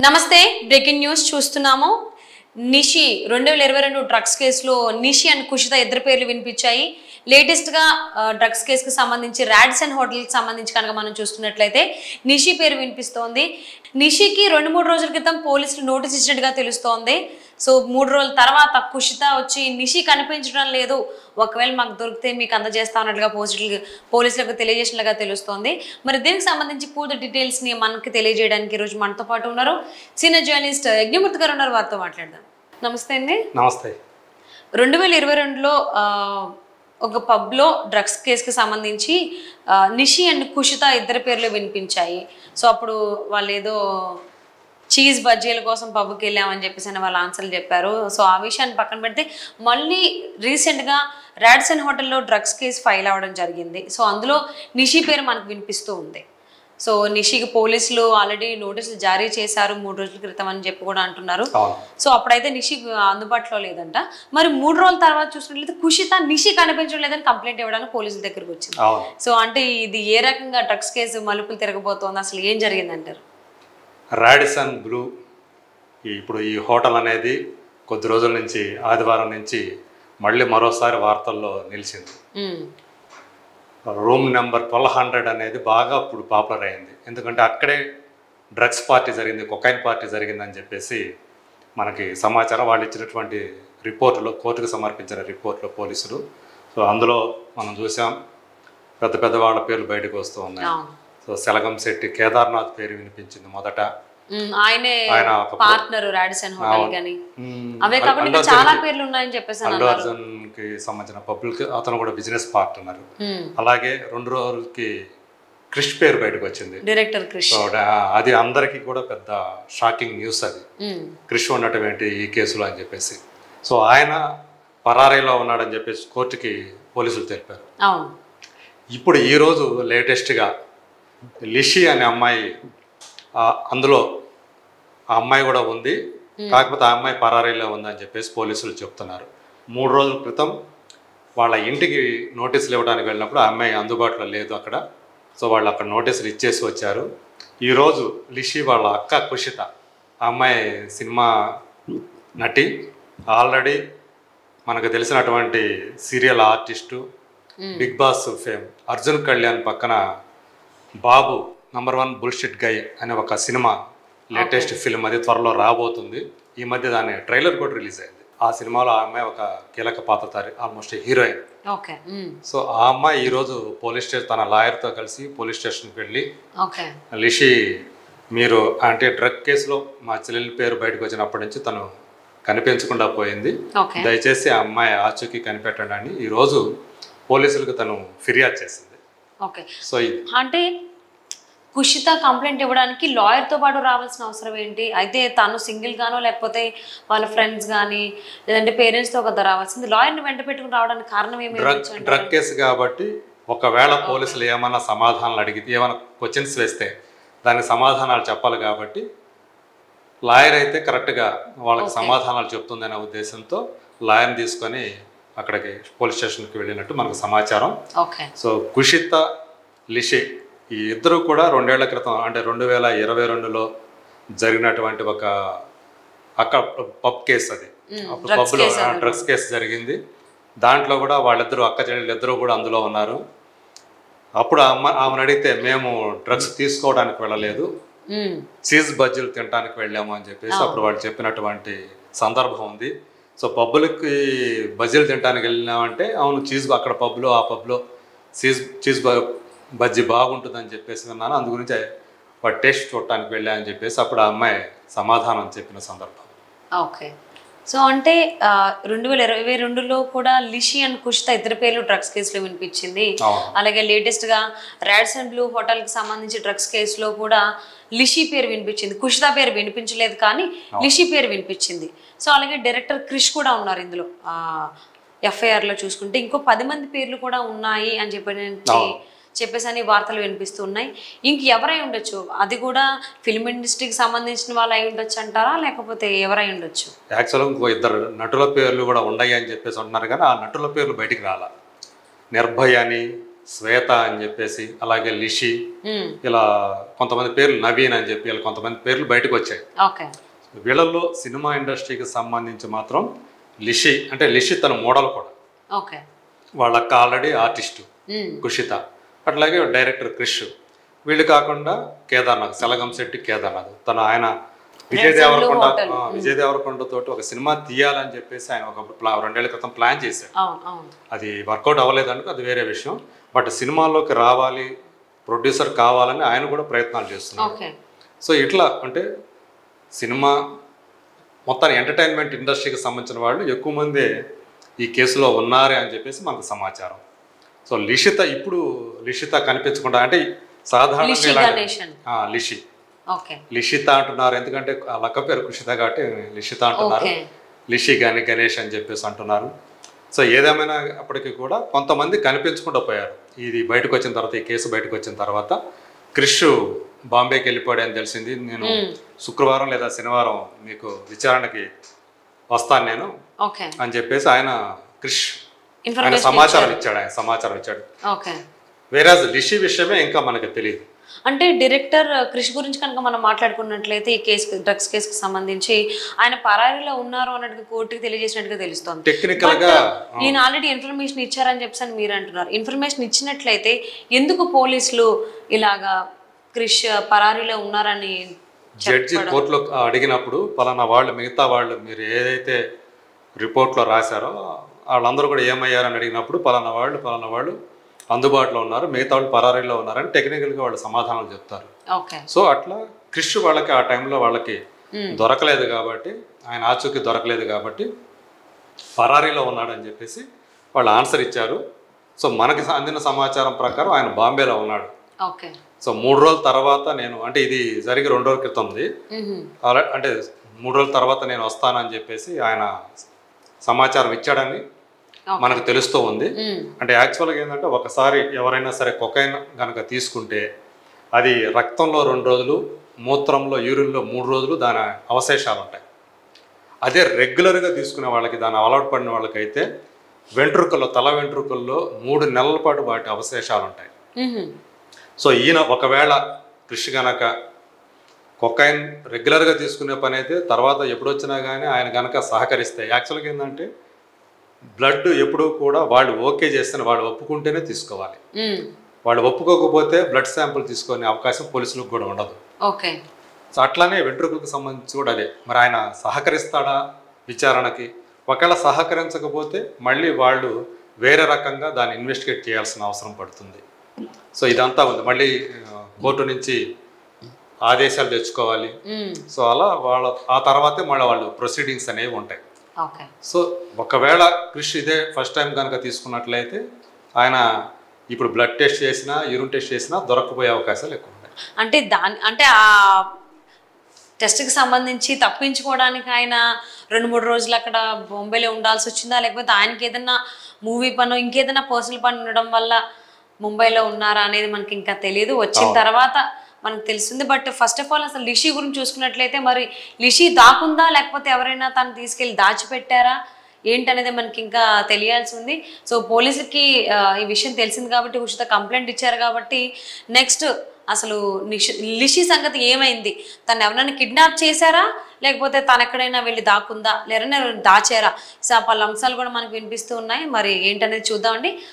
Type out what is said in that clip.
నమస్తే breaking news చూస్తున్నాము. Nishi 2022 drugs కేసులో నిషి అండ్ కుషిత ఇద్దరు పేర్లు వినిపించాయి. లేటెస్ట్ గా డ్రగ్స్ కేసుకు సంబంధించి రాడిసన్ హోటల్ కి సంబంధించి కనుక మనం చూస్తున్నట్లయితే నిషి పేరు వినిపిస్తోంది. నిషికి 2-3 రోజుల క్రితం పోలీసులు నోటీస్ ఇచ్చినట్టుగా తెలుస్తోంది. సో 3 రోజుల తర్వాత కుషిత వచ్చి నిషి కనిపించడం లేదు, ఒకవేళ మాకు దొరికితే మీకు అందజేస్తా ఉన్నట్లుగా పోలీసులకు తెలియజేసినట్లుగా తెలుస్తోంది. మరి దీనికి సంబంధించి పూర్తి డీటెయిల్స్ ని మనకి తెలియజేయడానికి ఈ రోజు మనతో పాటు ఉన్నారు సీనియర్ జర్నలిస్ట్ యజ్ఞమూర్తి గారు ఉన్నారు. వారితో మాట్లాడదాం. నమస్తే అండి. నమస్తే. 2022లో ఒక పబ్లో డ్రగ్స్ కేసుకి సంబంధించి నిషి అండ్ కుషిత ఇద్దరు పేర్లు వినిపించాయి. సో అప్పుడు వాళ్ళు ఏదో చీజ్ బజ్జీల కోసం పబ్కి వెళ్ళామని చెప్పేసి అని వాళ్ళు ఆన్సర్లు చెప్పారు. సో ఆ విషయాన్ని పక్కన పెడితే మళ్ళీ రీసెంట్గా రాడిసన్ హోటల్లో డ్రగ్స్ కేసు ఫైల్ అవ్వడం జరిగింది. సో అందులో నిషి పేరు మనకు వినిపిస్తూ ఉంది. సో నిషికి పోలీసులు ఆల్రెడీ నోటీసులు జారీ చేశారు 3 రోజుల క్రితం అని చెప్పి కూడా అంటున్నారు. సో అప్పుడైతే నిషి అందుబాటులో లేదంట. మరి 3 రోజుల తర్వాత చూసినట్లయితే కుషిత నిషి కనిపించడం లేదని కంప్లైంట్ ఇవ్వడానికి పోలీసుల దగ్గరికి వచ్చింది. సో అంటే ఇది ఏ రకంగా డ్రగ్స్ కేసు మలుపులు తిరగబోతోంది, అసలు ఏం జరిగిందంటారు? రాడిసన్ బ్లూ ఇప్పుడు ఈ హోటల్ అనేది కొద్ది రోజుల నుంచి ఆదివారం నుంచి మళ్ళీ మరోసారి వార్తల్లో నిలిచింది. రూమ్ నెంబర్ 1200 అనేది బాగా ఇప్పుడు పాపులర్ అయింది. ఎందుకంటే అక్కడే డ్రగ్స్ పార్టీ జరిగింది, కొకైన్ పార్టీ జరిగిందని చెప్పేసి మనకి సమాచారం. వాళ్ళు ఇచ్చినటువంటి రిపోర్టులో, కోర్టుకు సమర్పించిన రిపోర్ట్లో పోలీసులు. సో అందులో మనం చూసాం పెద్ద పెద్ద వాళ్ళ పేర్లు బయటకు వస్తూ ఉన్నాయి. సో సెలగం శెట్టి కేదార్నాథ్ పేరు వినిపించింది మొదట. ఆయన పార్ట్నర్ రాడిసన్ హోటల్ గాని అవే కాకుండా చాలా పేర్లు ఉన్నాయని చెప్పేసి అల్లు అర్జున్ కి సంబంధించిన పబ్లిక్ అతను కూడా బిజినెస్ పార్ట్నర్. అలాగే 2 రోజులకి క్రిష్ పేరు బయటకు వచ్చింది, డైరెక్టర్ క్రిష్. అది అందరికీ కూడా పెద్ద షాకింగ్ న్యూస్. అది క్రిష్ ఉన్నటువంటి ఈ కేసులో అని చెప్పేసి. సో ఆయన పరారీలో ఉన్నాడని చెప్పేసి కోర్టుకి పోలీసులు తెలిపారు. ఇప్పుడు ఈరోజు లేటెస్ట్గా లిషి అనే అమ్మాయి, అందులో ఆ అమ్మాయి కూడా ఉంది, కాకపోతే ఆ అమ్మాయి పరారీలో ఉందని చెప్పేసి పోలీసులు చెప్తున్నారు. 3 రోజుల క్రితం వాళ్ళ ఇంటికి నోటీసులు ఇవ్వడానికి వెళ్ళినప్పుడు ఆ అమ్మాయి అందుబాటులో లేదు అక్కడ. సో వాళ్ళు అక్కడ నోటీసులు ఇచ్చేసి వచ్చారు. ఈరోజు లిషి వాళ్ళ అక్క కుషిత, ఆ అమ్మాయి సినిమా నటి, ఆల్రెడీ మనకు తెలిసినటువంటి serial artist, Bigg Boss fame Arjun Kalyan పక్కన బాబు #1 బుల్షిట్ గై అనే ఒక సినిమా లేటెస్ట్ ఫిల్మ్, అది త్వరలో రాబోతుంది. ఈ మధ్య దాని ట్రైలర్ కూడా రిలీజ్ అయింది. ఆ సినిమాలో ఆ అమ్మాయి ఒక కీలక పాత్రధారి, ఆల్మోస్ట్ హీరోయిన్. సో ఆ అమ్మాయి ఈరోజు పోలీస్ స్టేషన్ తన లాయర్తో కలిసి పోలీస్ స్టేషన్కి వెళ్ళి, లిషి మీరు అంటే డ్రగ్ కేసులో మా చెల్లెలి పేరు బయటకు వచ్చినప్పటి నుంచి తను కనిపించకుండా పోయింది, దయచేసి ఆ అమ్మాయి ఆచూకీ కనిపెట్టండి అని ఈరోజు పోలీసులకు తను ఫిర్యాదు చేసింది. సో అంటే కుషిత కంప్లైంట్ ఇవ్వడానికి లాయర్తో పాటు రావాల్సిన అవసరం ఏంటి? అయితే తను సింగిల్ గానో లేకపోతే వాళ్ళ ఫ్రెండ్స్ కానీ లేదంటే పేరెంట్స్తో కదా రావాల్సింది, లాయర్ని వెంట పెట్టుకుని రావడానికి కారణం ఏమి? డ్రగ్ కేసు కాబట్టి ఒకవేళ పోలీసులు ఏమైనా సమాధానాలు అడిగితే, ఏమైనా క్వశ్చన్స్ వేస్తే దానికి సమాధానాలు చెప్పాలి కాబట్టి లాయర్ అయితే కరెక్ట్గా వాళ్ళకి సమాధానాలు చెప్తుందనే ఉద్దేశంతో లాయర్ని తీసుకొని అక్కడికి పోలీస్ స్టేషన్కి వెళ్ళినట్టు మనకు సమాచారం. సో కుషిత, లిషి ఈ ఇద్దరు కూడా 2 ఏళ్ల క్రితం అంటే 2022లో జరిగినటువంటి ఒక పబ్ కేసు, అది పబ్లో డ్రగ్స్ కేసు జరిగింది. దాంట్లో కూడా వాళ్ళిద్దరూ అక్క చెల్లెలు ఇద్దరు కూడా అందులో ఉన్నారు. అప్పుడు ఆమెను అడిగితే మేము డ్రగ్స్ తీసుకోవడానికి వెళ్ళలేదు, చీజ్ బజ్జీలు తినడానికి వెళ్ళాము అని చెప్పేసి అప్పుడు వాళ్ళు చెప్పినటువంటి సందర్భం ఉంది. సో పబ్బులకి బజ్జీలు తినడానికి వెళ్ళినామంటే అవును అక్కడ పబ్లో, ఆ పబ్లో చీజ్ బజ్జీ బాగుంటుందని చెప్పేసి విన్నాను, అందు గురించి వాటి టేస్ట్ చూడటానికి వెళ్ళా అని చెప్పేసి అప్పుడు ఆ అమ్మాయి సమాధానం చెప్పిన సందర్భం. సో అంటే 2022లో కూడా లిషి అండ్ కుషిత ఇద్దరు పేర్లు డ్రగ్స్ కేసులో వినిపించింది. అలాగే లేటెస్ట్గా రాడిసన్ బ్లూ హోటల్కి సంబంధించి డ్రగ్స్ కేసులో కూడా లిషి పేరు వినిపించింది, కుషిత పేరు వినిపించలేదు కానీ లిషి పేరు వినిపించింది. సో అలాగే డైరెక్టర్ క్రిష్ కూడా ఉన్నారు ఇందులో. ఎఫ్ఐఆర్లో చూసుకుంటే ఇంకో 10 మంది పేర్లు కూడా ఉన్నాయి అని చెప్పేసి వార్తలు వినిపిస్తూ ఉన్నాయి. ఇంక ఎవరై ఉండొచ్చు? అది కూడా ఫిల్మ్ ఇండస్ట్రీకి సంబంధించిన వాళ్ళు అయి ఉండొచ్చు అంటారా, లేకపోతే ఎవరై ఉండొచ్చు? యాక్చువల్గా ఇంకో 2 నటుల పేర్లు కూడా ఉన్నాయి అని చెప్పేసి అంటున్నారు కానీ ఆ నటుల పేర్లు బయటికి రాలా. నిర్భయ అని, శ్వేత అని చెప్పేసి, అలాగే లిషి, ఇలా కొంతమంది పేర్లు, నవీన్ అని చెప్పి ఇలా కొంతమంది పేర్లు బయటకు వచ్చాయి. ఓకే. వీళ్ళల్లో సినిమా ఇండస్ట్రీకి సంబంధించి మాత్రం లిషి, అంటే లిషి తన మోడల్ కూడా, ఓకే, వాళ్ళ అక్క ఆల్రెడీ ఆర్టిస్టు కుషిత, అట్లాగే డైరెక్టర్ క్రిష్. వీళ్ళు కాకుండా కేదార్నాథ్, సెలగంశెట్టి కేదార్నాథ్, ఆయన విజయ్ దేవరకొండ తోటి ఒక సినిమా తీయాలని చెప్పేసి ఆయన ఒక 2 ఏళ్ల క్రితం ప్లాన్ చేశాడు. అది వర్కౌట్ అవ్వలేదనుకో అది వేరే విషయం. బట్ సినిమాల్లోకి రావాలి, ప్రొడ్యూసర్ కావాలని ఆయన కూడా ప్రయత్నాలు చేస్తున్నారు. సో ఇట్లా అంటే సినిమా మొత్తాన్ని ఎంటర్టైన్మెంట్ ఇండస్ట్రీకి సంబంధించిన వాళ్ళు ఎక్కువ మంది ఈ కేసులో ఉన్నారే అని చెప్పేసి మనకు సమాచారం. సో లిషిత కనిపించకుండా, అంటే సాధారణంగా లిషిత అంటున్నారు, ఎందుకంటే ఆ లక్క పేరు కుషిత కాబట్టి లిషిత అంటున్నారు. లిషి కానీ గణేష్ అని చెప్పేసి అంటున్నారు. సో ఏదేమైనా అప్పటికి కూడా కొంతమంది కనిపించకుండా పోయారు. ఇది బయటకు వచ్చిన తర్వాత, ఈ కేసు బయటకు వచ్చిన తర్వాత క్రిష్ బాంబేకి వెళ్ళిపోయాడు అని తెలిసింది. నేను శుక్రవారం లేదా శనివారం మీకు విచారణకి వస్తాను నేను అని చెప్పేసి క్రిష్ సమాచారం ఇచ్చాడు. వేరే లిషి విషయమే ఇంకా మనకు తెలియదు. అంటే డైరెక్టర్ క్రిష్ గురించి కనుక మనం మాట్లాడుకున్నట్లయితే ఈ కేసు, డ్రగ్స్ కేసుకి సంబంధించి ఆయన పరారీలో ఉన్నారు అన్నట్టుగా కోర్టుకి తెలియజేసినట్టుగా తెలుస్తోంది. టెక్నికల్ గా ఈయన ఆల్రెడీ ఇన్ఫర్మేషన్ ఇచ్చారని చెప్పి మీరు అంటున్నారు. ఇన్ఫర్మేషన్ ఇచ్చినట్లయితే ఎందుకు పోలీసులు ఇలాగా క్రిష్ పరారీలో ఉన్నారని జడ్జి కోర్టులో అడిగినప్పుడు పలానా వాళ్ళు, మిగతా వాళ్ళు మీరు ఏదైతే రిపోర్ట్లో రాశారో వాళ్ళందరూ కూడా ఏమయ్యారని అడిగినప్పుడు పలానా వాళ్ళు అందుబాటులో ఉన్నారు, మిగతా వాళ్ళు పరారీలో ఉన్నారని టెక్నికల్గా వాళ్ళు సమాధానాలు చెప్తారు. సో అట్లా క్రిష్ వాళ్ళకి ఆ టైంలో వాళ్ళకి దొరకలేదు కాబట్టి, ఆయన ఆచూకీ దొరకలేదు కాబట్టి పరారీలో ఉన్నాడని చెప్పేసి వాళ్ళు ఆన్సర్ ఇచ్చారు. సో మనకి అందిన సమాచారం ప్రకారం ఆయన బాంబేలో ఉన్నాడు. సో 3 రోజుల తర్వాత అంటే ఇది జరిగి 2 రోజుల క్రితం ఉంది, అంటే 3 రోజుల తర్వాత నేను వస్తానని చెప్పేసి ఆయన సమాచారం ఇచ్చాడని మనకు తెలుస్తూ ఉంది. అంటే యాక్చువల్గా ఏంటంటే ఒకసారి ఎవరైనా సరే కొకైన్ కనుక తీసుకుంటే అది రక్తంలో 2 రోజులు, మూత్రంలో యూరిన్లో 3 రోజులు దాని అవశేషాలు ఉంటాయి. అదే రెగ్యులర్గా తీసుకునే వాళ్ళకి, దాని అలవాటు పడిన వాళ్ళకైతే తల వెంట్రుకల్లో 3 నెలల పాటు వాటి అవశేషాలు ఉంటాయి. సో ఈయన ఒకవేళ క్రిష్ గనక కొకైన్ రెగ్యులర్గా తీసుకునే పని అయితే తర్వాత ఎప్పుడొచ్చినా కానీ ఆయన కనుక సహకరిస్తే, యాక్చువల్గా ఏంటంటే బ్లడ్ ఎప్పుడూ కూడా వాళ్ళు ఓకే చేస్తే, వాళ్ళు ఒప్పుకుంటేనే తీసుకోవాలి. వాళ్ళు ఒప్పుకోకపోతే బ్లడ్ శాంపుల్ తీసుకునే అవకాశం పోలీసులకు కూడా ఉండదు. సో అట్లానే వెంట్రుకలకు సంబంధించి కూడా అదే. మరి ఆయన సహకరిస్తాడా విచారణకి? ఒకవేళ సహకరించకపోతే మళ్ళీ వాళ్ళు వేరే రకంగా దాన్ని ఇన్వెస్టిగేట్ చేయాల్సిన అవసరం పడుతుంది. సో ఇదంతా ఉంది, మళ్ళీ కోర్టు నుంచి ఆదేశాలు తెచ్చుకోవాలి. సో అలా ఆ తర్వాతే మళ్ళీ వాళ్ళు ప్రొసీడింగ్స్ అనేవి ఉంటాయి. సో ఒకవేళ క్రిష్ ఇదే ఫస్ట్ టైం కనుక తీసుకున్నట్లయితే ఆయన ఇప్పుడు బ్లడ్ టెస్ట్ చేసినా, యూరిన్ టెస్ట్ చేసినా దొరకపోయే అవకాశాలు ఎక్కువ ఉన్నాయి. అంటే ఆ టెస్ట్కి సంబంధించి తప్పించుకోవడానికి ఆయన 2-3 రోజులు అక్కడ బాంబేలో ఉండాల్సి వచ్చిందా, లేకపోతే ఆయనకి ఏదైనా మూవీ పని, ఇంకేదైనా పర్సనల్ పని ఉండడం వల్ల ముంబైలో ఉన్నారా అనేది మనకి ఇంకా తెలియదు. వచ్చిన తర్వాత మనకు తెలుస్తుంది. బట్ ఫస్ట్ ఆఫ్ ఆల్ అసలు లిషి గురించి చూసుకున్నట్లయితే మరి లిషి దాకుందా, లేకపోతే ఎవరైనా తను తీసుకెళ్ళి దాచిపెట్టారా ఏంటనేది మనకి ఇంకా తెలియాల్సి ఉంది. సో పోలీసులకి ఈ విషయం తెలిసింది కాబట్టి ఉచిత కంప్లైంట్ ఇచ్చారు కాబట్టి నెక్స్ట్ అసలు లిషి సంగతి ఏమైంది, తను ఎవరైనా కిడ్నాప్ చేశారా, లేకపోతే తను ఎక్కడైనా వెళ్ళి దాక్కుందా, లేరైనా దాచారా, సో పలు అంశాలు కూడా మనకు వినిపిస్తూ ఉన్నాయి. మరి ఏంటనేది చూద్దామండి.